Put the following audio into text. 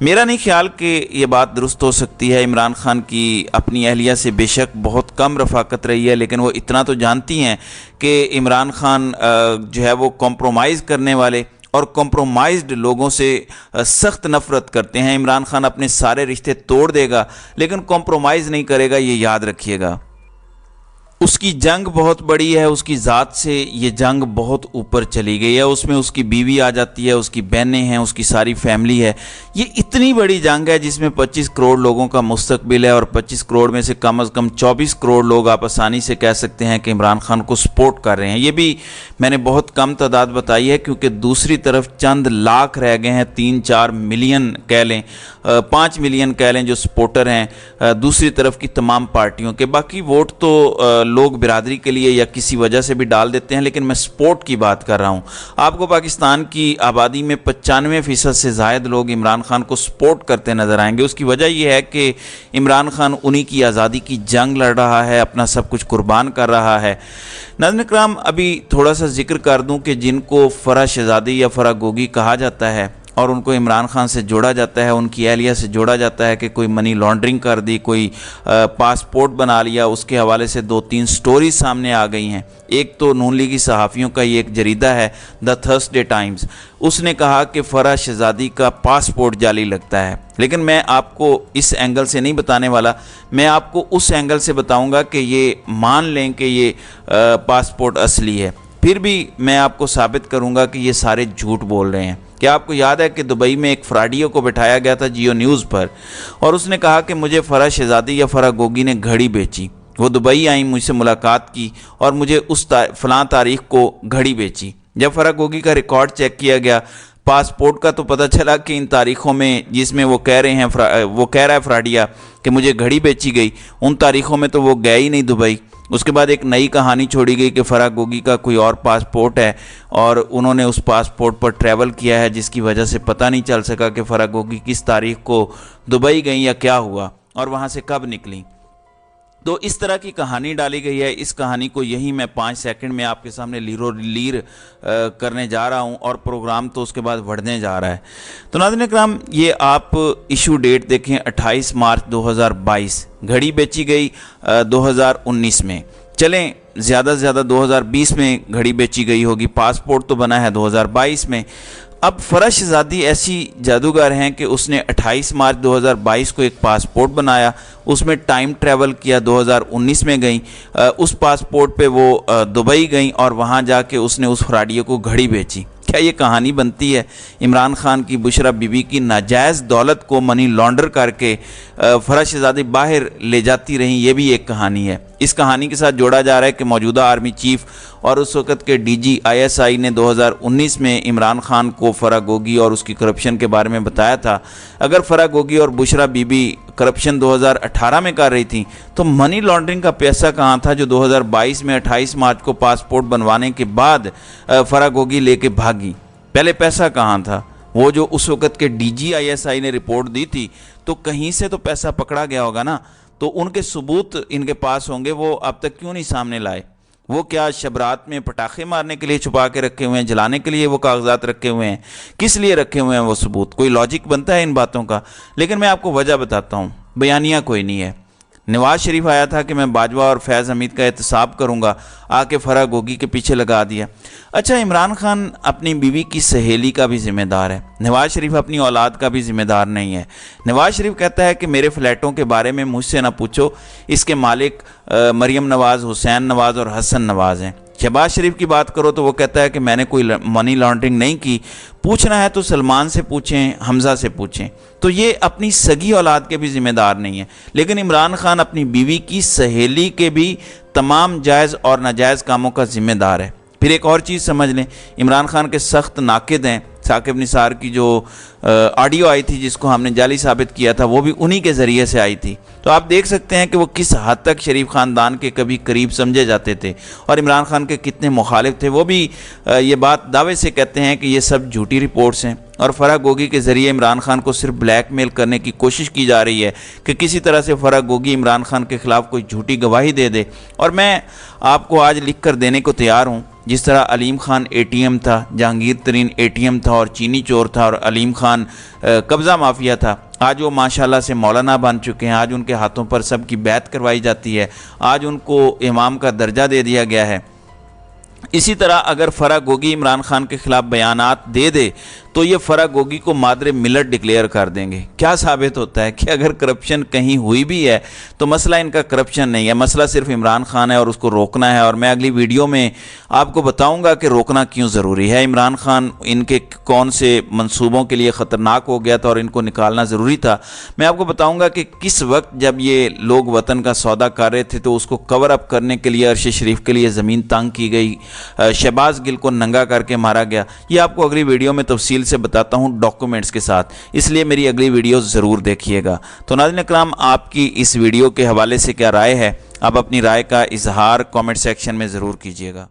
میرا نہیں خیال کہ یہ بات درست ہو سکتی ہے۔ عمران خان کی اپنی اہلیہ سے بے شک بہت کم رفاقت رہی ہے، لیکن وہ اتنا تو جانتی ہیں کہ عمران خان جو ہے وہ کمپرومائز کرنے والے اور کمپرومائزڈ لوگوں سے سخت نفرت کرتے ہیں۔ عمران خان اپنے سارے رشتے توڑ دے گا لیکن کمپرومائز نہیں کرے گا، یہ یاد رکھیے گا۔ اس کی جنگ بہت بڑی ہے، اس کی ذات سے یہ جنگ بہت اوپر چلی گئی ہے۔ اس میں اس کی بیوی آ جاتی ہے، اس کی بہنیں ہیں، اس کی ساری فیملی ہے۔ یہ اتنی بڑی جنگ ہے جس میں 25 کروڑ لوگوں کا مستقبل ہے، اور 25 کروڑ میں سے کم از کم 24 کروڑ لوگ آپ آسانی سے کہہ سکتے ہیں کہ عمران خان کو سپورٹ کر رہے ہیں۔ یہ بھی میں نے بہت کم تعداد بتائی ہے، کیونکہ دوسری طرف چند لاکھ رہ گئے ہیں، 3-4 ملین کہہ لیں، 5 ملین کہہ لیں جو سپورٹر ہیں دوسری طرف کی تمام پارٹیوں کے۔ باقی ووٹ تو لوگ برادری کے لیے یا کسی وجہ سے بھی ڈال دیتے ہیں، لیکن میں سپورٹ کی بات کر رہا ہوں۔ آپ کو پاکستان کی آبادی میں 95% سے زائد لوگ عمران خان کو سپورٹ کرتے نظر آئیں گے۔ اس کی وجہ یہ ہے کہ عمران خان انہی کی آزادی کی جنگ لڑ رہا ہے، اپنا سب کچھ قربان کر رہا ہے۔ ناظرین کرام، ابھی تھوڑا سا ذکر کر دوں کہ جن کو فرح شہزادی یا فرح گوگی کہا جاتا ہے اور ان کو عمران خان سے جوڑا جاتا ہے، ان کی اہلیہ سے جوڑا جاتا ہے کہ کوئی منی لانڈرنگ کر دی، کوئی پاسپورٹ بنا لیا، اس کے حوالے سے 2-3 سٹوریز سامنے آ گئی ہیں۔ ایک تو نون لیگی صحافیوں کا یہ ایک جریدہ ہے دا تھرسڈے ٹائمز، اس نے کہا کہ فرح شہزادی کا پاسپورٹ جعلی لگتا ہے، لیکن میں آپ کو اس اینگل سے نہیں بتانے والا، میں آپ کو اس اینگل سے بتاؤں گا کہ یہ مان لیں کہ یہ پاسپورٹ اصلی ہے، پھر بھی میں آپ کو ثابت کروں گا کہ یہ سارے جھوٹ بول رہے ہیں۔ کیا آپ کو یاد ہے کہ دبئی میں ایک فراڈیو کو بٹھایا گیا تھا جیو نیوز پر، اور اس نے کہا کہ مجھے فرح شہزادی یا فرح گوگی نے گھڑی بیچی، وہ دبئی آئیں، مجھ سے ملاقات کی اور مجھے اس فلاں تاریخ کو گھڑی بیچی۔ جب فرح گوگی کا ریکارڈ چیک کیا گیا پاسپورٹ کا، تو پتہ چلا کہ ان تاریخوں میں جس میں وہ کہہ رہے ہیں وہ کہہ رہا ہے فراڈیا کہ مجھے گھڑی بیچی گئی، ان تاریخوں میں تو وہ گئے ہی نہیں دبئی۔ اس کے بعد ایک نئی کہانی چھوڑی گئی کہ فرح گوگی کا کوئی اور پاسپورٹ ہے اور انہوں نے اس پاسپورٹ پر ٹریول کیا ہے، جس کی وجہ سے پتہ نہیں چل سکا کہ فرح گوگی کس تاریخ کو دبئی گئیں یا کیا ہوا اور وہاں سے کب نکلیں۔ تو اس طرح کی کہانی ڈالی گئی ہے۔ اس کہانی کو یہی میں 5 سیکنڈ میں آپ کے سامنے لیرو لیر کرنے جا رہا ہوں، اور پروگرام تو اس کے بعد بڑھنے جا رہا ہے۔ تو ناظرین اکرام، یہ آپ ایشو ڈیٹ دیکھیں 28 مارچ 2022، گھڑی بیچی گئی 2019 میں، چلیں زیادہ سے زیادہ 2020 میں گھڑی بیچی گئی ہوگی، پاسپورٹ تو بنا ہے 2022 میں۔ اب فرح شہزادی ایسی جادوگر ہیں کہ اس نے 28 مارچ 2022 کو ایک پاسپورٹ بنایا، اس میں ٹائم ٹریول کیا، 2019 میں گئیں، اس پاسپورٹ پہ وہ دبئی گئیں اور وہاں جا کے اس نے اس فراڈیے کو گھڑی بیچی۔ کیا یہ کہانی بنتی ہے؟ عمران خان کی بشرا بی بی کی ناجائز دولت کو منی لانڈر کر کے فرح شہزادی باہر لے جاتی رہیں، یہ بھی ایک کہانی ہے۔ اس کہانی کے ساتھ جوڑا جا رہا ہے کہ موجودہ آرمی چیف اور اس وقت کے ڈی جی ISI نے 2019 میں عمران خان کو فرح گوگی اور اس کی کرپشن کے بارے میں بتایا تھا۔ اگر فرح گوگی اور بشرا بی بی کرپشن 2018 میں کر رہی تھیں تو منی لانڈرنگ کا پیسہ کہاں تھا جو 2022 میں 28 مارچ کو پاسپورٹ بنوانے کے بعد فرح گوگی لے کے بھاگی؟ پہلے پیسہ کہاں تھا؟ وہ جو اس وقت کے ڈی جی ISI نے رپورٹ دی تھی، تو کہیں سے تو پیسہ پکڑا گیا ہوگا نا، تو ان کے ثبوت ان کے پاس ہوں گے، وہ اب تک کیوں نہیں سامنے لائے؟ وہ کیا شبرات میں پٹاخے مارنے کے لیے چھپا کے رکھے ہوئے ہیں، جلانے کے لیے وہ کاغذات رکھے ہوئے ہیں؟ کس لیے رکھے ہوئے ہیں وہ ثبوت؟ کوئی لاجک بنتا ہے ان باتوں کا؟ لیکن میں آپ کو وجہ بتاتا ہوں، بیانیہ کوئی نہیں ہے۔ نواز شریف آیا تھا کہ میں باجوہ اور فیض حمید کا احتساب کروں گا، آ کے فرح گوگی کے پیچھے لگا دیا۔ اچھا، عمران خان اپنی بیوی کی سہیلی کا بھی ذمہ دار ہے، نواز شریف اپنی اولاد کا بھی ذمہ دار نہیں ہے۔ نواز شریف کہتا ہے کہ میرے فلیٹوں کے بارے میں مجھ سے نہ پوچھو، اس کے مالک مریم نواز، حسین نواز اور حسن نواز ہیں۔ شہباز شریف کی بات کرو تو وہ کہتا ہے کہ میں نے کوئی منی لانڈرنگ نہیں کی، پوچھنا ہے تو سلمان سے پوچھیں، حمزہ سے پوچھیں۔ تو یہ اپنی سگی اولاد کے بھی ذمہ دار نہیں ہے، لیکن عمران خان اپنی بیوی کی سہیلی کے بھی تمام جائز اور ناجائز کاموں کا ذمہ دار ہے۔ پھر ایک اور چیز سمجھ لیں، عمران خان کے سخت ناقد ہیں۔ ثاقب نثار کی جو آڈیو آئی تھی جس کو ہم نے جعلی ثابت کیا تھا، وہ بھی انہی کے ذریعے سے آئی تھی۔ تو آپ دیکھ سکتے ہیں کہ وہ کس حد تک شریف خاندان کے کبھی قریب سمجھے جاتے تھے اور عمران خان کے کتنے مخالف تھے۔ وہ بھی یہ بات دعوے سے کہتے ہیں کہ یہ سب جھوٹی رپورٹس ہیں، اور فرح گوگی کے ذریعے عمران خان کو صرف بلیک میل کرنے کی کوشش کی جا رہی ہے کہ کسی طرح سے فرح گوگی عمران خان کے خلاف کوئی جھوٹی گواہی دے دے۔ اور میں آپ کو آج لکھ کر دینے کو تیار ہوں جس طرح علیم خان ATM تھا، جہانگیر ترین ATM تھا اور چینی چور تھا، اور علیم خان قبضہ مافیا تھا، آج وہ ماشاءاللہ سے مولانا بن چکے ہیں، آج ان کے ہاتھوں پر سب کی بیعت کروائی جاتی ہے، آج ان کو امام کا درجہ دے دیا گیا ہے۔ اسی طرح اگر فرح گوگی عمران خان کے خلاف بیانات دے دے تو یہ فرح گوگی کو مادر ملت ڈکلیئر کر دیں گے۔ کیا ثابت ہوتا ہے کہ اگر کرپشن کہیں ہوئی بھی ہے تو مسئلہ ان کا کرپشن نہیں ہے، مسئلہ صرف عمران خان ہے اور اس کو روکنا ہے، اور میں اگلی ویڈیو میں آپ کو بتاؤں گا کہ روکنا کیوں ضروری ہے۔ عمران خان ان کے کون سے منصوبوں کے لیے خطرناک ہو گیا تھا اور ان کو نکالنا ضروری تھا۔ میں آپ کو بتاؤں گا کہ کس وقت جب یہ لوگ وطن کا سودا کر رہے تھے تو اس کو کور اپ کرنے کے لیے عرش شریف کے لیے زمین تنگ کی گئی، شہباز گل کو ننگا کر کے مارا گیا۔ یہ آپ کو اگلی ویڈیو میں تفصیل سے بتاتا ہوں ڈاکومنٹس کے ساتھ، اس لیے میری اگلی ویڈیو ضرور دیکھیے گا۔ تو ناظرین اکرام، آپ کی اس ویڈیو کے حوالے سے کیا رائے ہے؟ آپ اپنی رائے کا اظہار کامنٹ سیکشن میں ضرور کیجیے گا۔